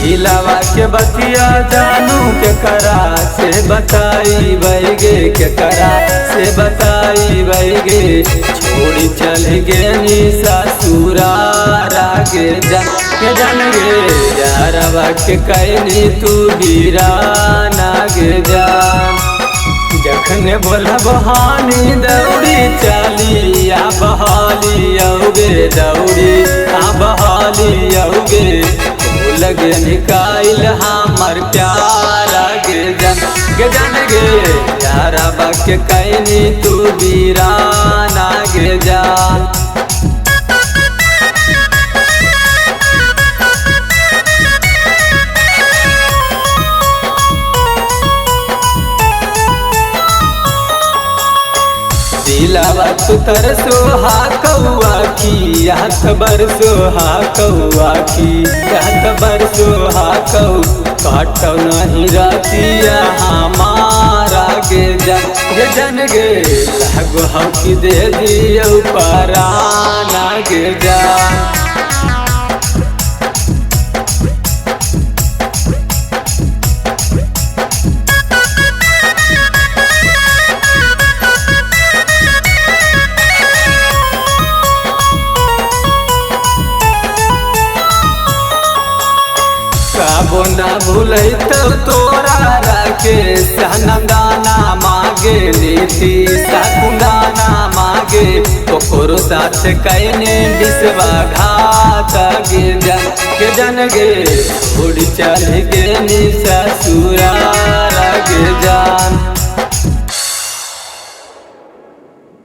दिलावा के बतिया जानू के करा से बताई बैगे के करा से बताई बैगे छोड़ी चल गे नी ससुरार गे जान गे यारवा के कहनी तू वीराना गे जान जखने बोला बहानी दौड़ी चली आ बहाली औगे दौड़ी आ बहाली औगे लगे निकाल हमर प्यार गे जान गे यारा बाके कहनी तू वीराना गे जान दिलावा तू तर सोहा कौआ की हाथ बरसो हा कौआ की हाथ बरसो हा कौ काटो नहीं रातिया हमारा गे जान गे लागो हम की दे दियो पराना गे जान काबो ना भूलै तो तोरा रखे सनंदाना मागे नीति सकुंदाना मागे ओकरो साथ कहने विश्वाघात गे जान गे उड़ चल गे नी ससुरार गे जान